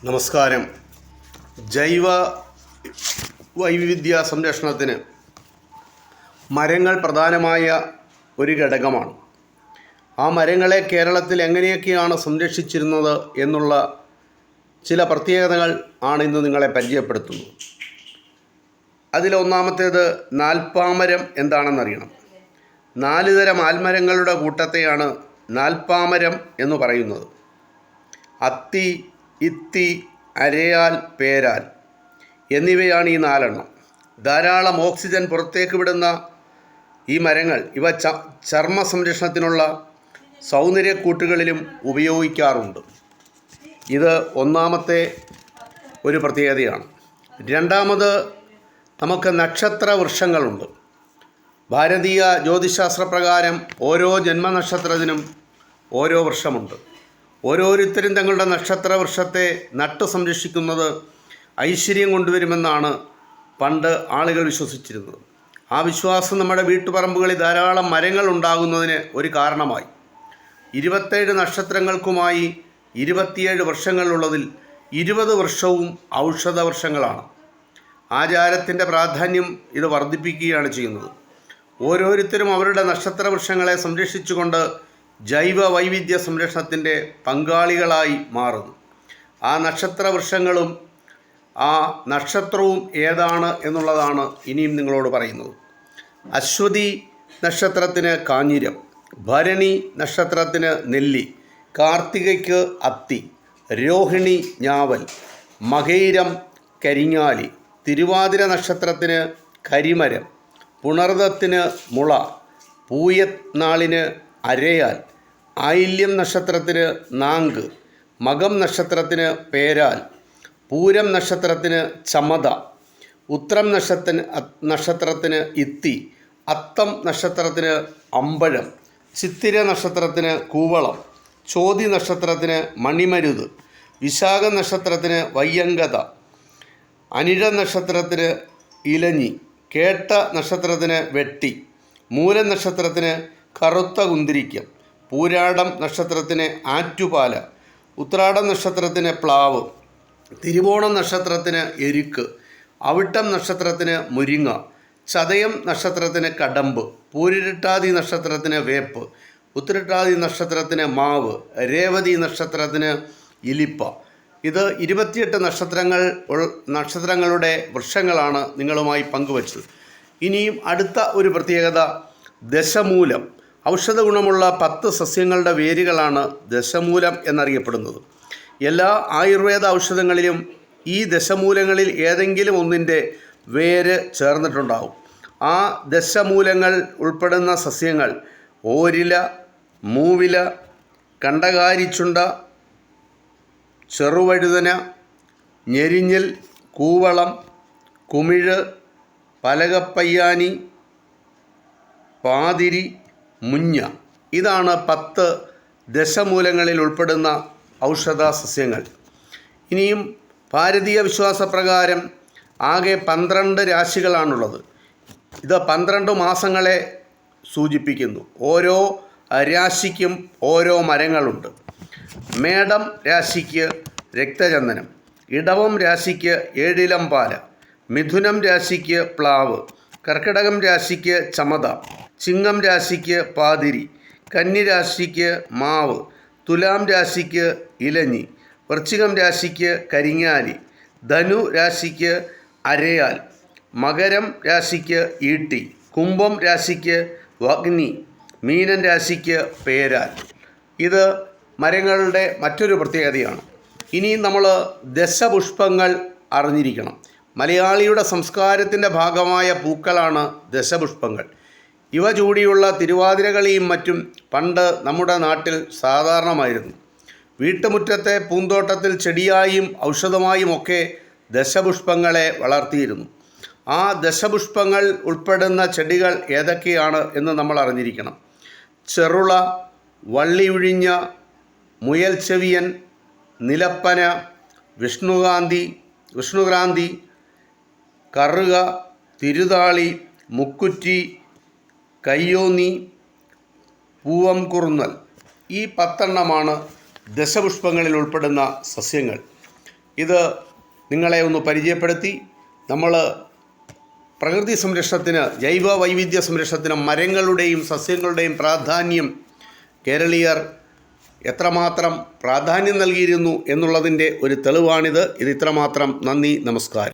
നമസ്കാരം. ജൈവ വൈവിധ്യ സംരക്ഷണത്തിന് മരങ്ങൾ പ്രധാനമായ ഒരു ഘടകമാണ്. ആ മരങ്ങളെ കേരളത്തിൽ എങ്ങനെയൊക്കെയാണ് സംരക്ഷിച്ചിരുന്നത് എന്നുള്ള ചില പ്രത്യേകതകൾ ആണ് ഇന്ന് നിങ്ങളെ പരിചയപ്പെടുത്തുന്നത്. അതിലൊന്നാമത്തേത് നാൽപ്പാമരം എന്താണെന്നറിയണം. 4 തരം ആൽമരങ്ങളുടെ കൂട്ടത്തെയാണ് നാൽപ്പാമരം എന്ന് പറയുന്നത്. അത്തി, ഇത്തി, അരയാൽ, പേരാൽ എന്നിവയാണ് ഈ 4 എണ്ണം. ധാരാളം ഓക്സിജൻ പുറത്തേക്ക് വിടുന്ന ഈ മരങ്ങൾ ചർമ്മ സംരക്ഷണത്തിനുള്ള സൗന്ദര്യക്കൂട്ടുകളിലും ഉപയോഗിക്കാറുണ്ട്. ഇത് ഒന്നാമത്തെ ഒരു പ്രത്യേകതയാണ്. രണ്ടാമത്, നമുക്ക് നക്ഷത്ര വൃക്ഷങ്ങളുണ്ട്. ഭാരതീയ ജ്യോതിശാസ്ത്രപ്രകാരം ഓരോ ജന്മനക്ഷത്രത്തിനും ഓരോ വൃക്ഷമുണ്ട്. ഓരോരുത്തരും തങ്ങളുടെ നക്ഷത്ര വൃക്ഷത്തെ നട്ടു സംരക്ഷിക്കുന്നത് ഐശ്വര്യം കൊണ്ടുവരുമെന്നാണ് പണ്ട് ആളുകൾ വിശ്വസിച്ചിരുന്നത്. ആ വിശ്വാസം നമ്മുടെ വീട്ടുപറമ്പുകളിൽ ധാരാളം മരങ്ങൾ ഉണ്ടാകുന്നതിന് ഒരു കാരണമായി. 27 നക്ഷത്രങ്ങൾക്കുമായി 27 വർഷങ്ങളുള്ളതിൽ 20 വർഷവും ഔഷധ വർഷങ്ങളാണ്. ആചാരത്തിൻ്റെ പ്രാധാന്യം ഇത് വർദ്ധിപ്പിക്കുകയാണ് ചെയ്യുന്നത്. ഓരോരുത്തരും അവരുടെ നക്ഷത്ര വൃക്ഷങ്ങളെ സംരക്ഷിച്ചുകൊണ്ട് ജൈവ വൈവിധ്യ സംരക്ഷണത്തിൻ്റെ പങ്കാളികളായി മാറുന്നു. ആ നക്ഷത്ര വൃക്ഷങ്ങളും ആ നക്ഷത്രവും ഏതാണ് എന്നുള്ളതാണ് ഇനിയും നിങ്ങളോട് പറയുന്നത്. അശ്വതി നക്ഷത്രത്തിന് കാഞ്ഞിരം, ഭരണി നക്ഷത്രത്തിന് നെല്ലി, കാർത്തികയ്ക്ക് അത്തി, രോഹിണി ഞാവൽ, മകയിരം കരിങ്ങാലി, തിരുവാതിര നക്ഷത്രത്തിന് കരിമരം, പുണർദത്തിന് മുള, പൂയനാളിന് അരയാൽ, ആയില്യം നക്ഷത്രത്തിന് നാങ്ക്, മകം നക്ഷത്രത്തിന് പേരാൽ, പൂരം നക്ഷത്രത്തിന് ചമത, ഉത്രം നക്ഷത്രത്തിന് ഇത്തി, അത്തം നക്ഷത്രത്തിന് അമ്പഴം, ചിത്തിര നക്ഷത്രത്തിന് കൂവളം, ചോതി നക്ഷത്രത്തിന് മണിമരുത്, വിശാഖ നക്ഷത്രത്തിന് വയ്യങ്കത, അനിഴ നക്ഷത്രത്തിന് ഇലഞ്ഞി, കേട്ട നക്ഷത്രത്തിന് വെട്ടി, മൂലം നക്ഷത്രത്തിന് കറുത്ത കുന്തിരിക്കം, പൂരാടം നക്ഷത്രത്തിന് ആറ്റുപാല, ഉത്രാടം നക്ഷത്രത്തിന് പ്ലാവ്, തിരുവോണം നക്ഷത്രത്തിന് എരുക്ക്, അവിട്ടം നക്ഷത്രത്തിന് മുരിങ്ങ, ചതയം നക്ഷത്രത്തിന് കടമ്പ്, പൂരിട്ടാതി നക്ഷത്രത്തിന് വേപ്പ്, ഉത്രട്ടാതി നക്ഷത്രത്തിന് മാവ്, രേവതി നക്ഷത്രത്തിന് ഇലിപ്പ. ഇത് 28 നക്ഷത്രങ്ങളുടെ വൃക്ഷങ്ങളാണ് നിങ്ങളുമായി പങ്കുവച്ചത്. ഇനിയും അടുത്ത ഒരു പ്രത്യേകത, ദശമൂലം. ഔഷധ ഗുണമുള്ള 10 സസ്യങ്ങളുടെ വേരുകളാണ് ദശമൂലം എന്നറിയപ്പെടുന്നത്. എല്ലാ ആയുർവേദ ഔഷധങ്ങളിലും ഈ ദശമൂലങ്ങളിൽ ഏതെങ്കിലും ഒന്നിൻ്റെ വേര് ചേർന്നിട്ടുണ്ടാവും. ആ ദശമൂലങ്ങൾ ഉൾപ്പെടുന്ന സസ്യങ്ങൾ ഓരില, മൂവില, കണ്ടകാരിച്ചുണ്ട, ചെറുവഴുതന, ഞെരിഞ്ഞിൽ, കൂവളം, കുമിഴ്, പലകപ്പയ്യാനി, പാതിരി, മുഞ്ഞ. ഇതാണ് 10 ദശമൂലങ്ങളിൽ ഉൾപ്പെടുന്ന ഔഷധ സസ്യങ്ങൾ. ഇനിയും ഭാരതീയ വിശ്വാസപ്രകാരം ആകെ 12 രാശികളാണുള്ളത്. ഇത് 12 മാസങ്ങളെ സൂചിപ്പിക്കുന്നു. ഓരോ രാശിക്കും ഓരോ മരങ്ങളുണ്ട്. മേടം രാശിക്ക് രക്തചന്ദനം, ഇടവം രാശിക്ക് ഏഴിലംപാല, മിഥുനം രാശിക്ക് പ്ലാവ്, കർക്കിടകം രാശിക്ക് ചമത, ചിങ്ങം രാശിക്ക് പാതിരി, കന്നി രാശിക്ക് മാവ്, തുലാം രാശിക്ക് ഇലഞ്ഞി, വൃശ്ചികം രാശിക്ക് കരിങ്ങാലി, ധനു രാശിക്ക് അരയാൽ, മകരം രാശിക്ക് ഈട്ടി, കുംഭം രാശിക്ക് വഗ്നി, മീനൻ രാശിക്ക് പേരാൽ. ഇത് മരങ്ങളുടെ മറ്റൊരു പ്രത്യേകതയാണ്. ഇനി നമ്മൾ ദശപുഷ്പങ്ങൾ അറിഞ്ഞിരിക്കണം. മലയാളിയുടെ സംസ്കാരത്തിൻ്റെ ഭാഗമായ പൂക്കളാണ് ദശപുഷ്പങ്ങൾ. ഇവ ചൂടിയുള്ള തിരുവാതിരകളിയും മറ്റും പണ്ട് നമ്മുടെ നാട്ടിൽ സാധാരണമായിരുന്നു. വീട്ടുമുറ്റത്തെ പൂന്തോട്ടത്തിൽ ചെടിയായും ഔഷധമായും ഒക്കെ ദശപുഷ്പങ്ങളെ വളർത്തിയിരുന്നു. ആ ദശപുഷ്പങ്ങൾ ഉൾപ്പെടുന്ന ചെടികൾ ഏതൊക്കെയാണ് എന്ന് നമ്മൾ അറിഞ്ഞിരിക്കണം. ചെറുള, വള്ളിയുഴിഞ്ഞ, മുയൽച്ചെവിയൻ, നിലപ്പന, വിഷ്ണുക്രാന്തി, കറുക, തിരുതാളി, മുക്കുറ്റി, കയ്യോന്നി, പൂവംകുറുന്നൽ. ഈ 10 എണ്ണമാണ് ദശപുഷ്പങ്ങളിൽ ഉൾപ്പെടുന്ന സസ്യങ്ങൾ. ഇത് നിങ്ങളെ ഒന്ന് പരിചയപ്പെടുത്തി. നമ്മൾ പ്രകൃതി സംരക്ഷണത്തിന്, ജൈവ വൈവിധ്യ സംരക്ഷണത്തിന് മരങ്ങളുടെയും സസ്യങ്ങളുടെയും പ്രാധാന്യം കേരളീയർ എത്രമാത്രം പ്രാധാന്യം നൽകിയിരുന്നു എന്നുള്ളതിൻ്റെ ഒരു തെളിവാണിത്. ഇത് ഇത്രമാത്രം. നന്ദി, നമസ്കാരം.